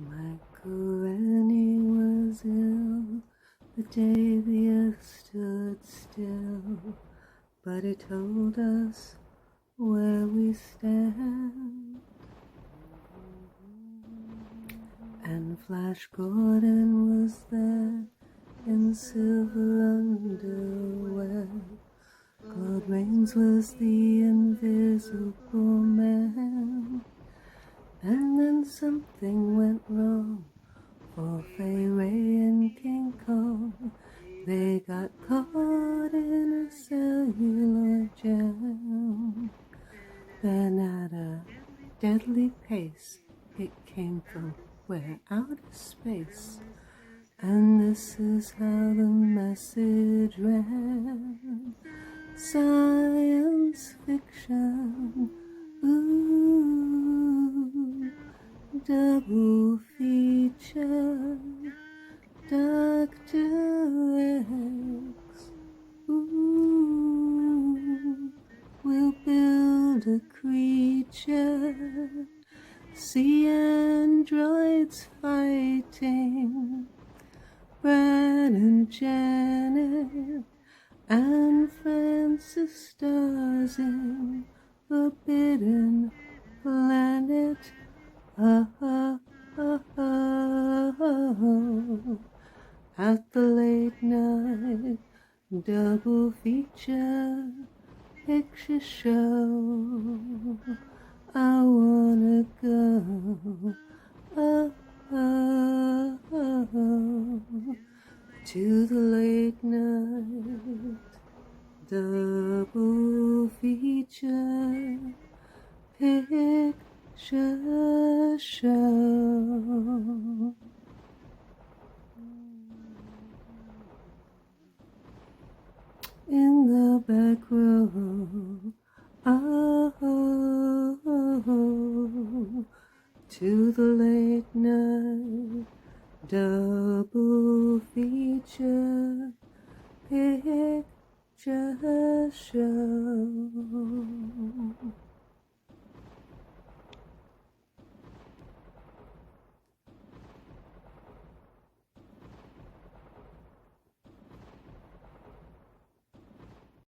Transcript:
Michael Rennie was ill the day the earth stood still, but he told us where we stand. And Flash Gordon was there in silver underwear. Claude Rains was the invisible man. And then something went wrong for Fay Ray and King Kong. They got caught in a cellular jam. Then at a deadly pace, it came from where outer space. And this is how the message ran. Science fiction, ooh, double feature, Dr. X, ooh, we'll build a creature, see androids fighting, Brad and Janet, and Francis stars in Forbidden Planet. At the late night double feature picture show, I wanna go to the late night double feature picture show. In the back row, oh, to the late night double feature picture show.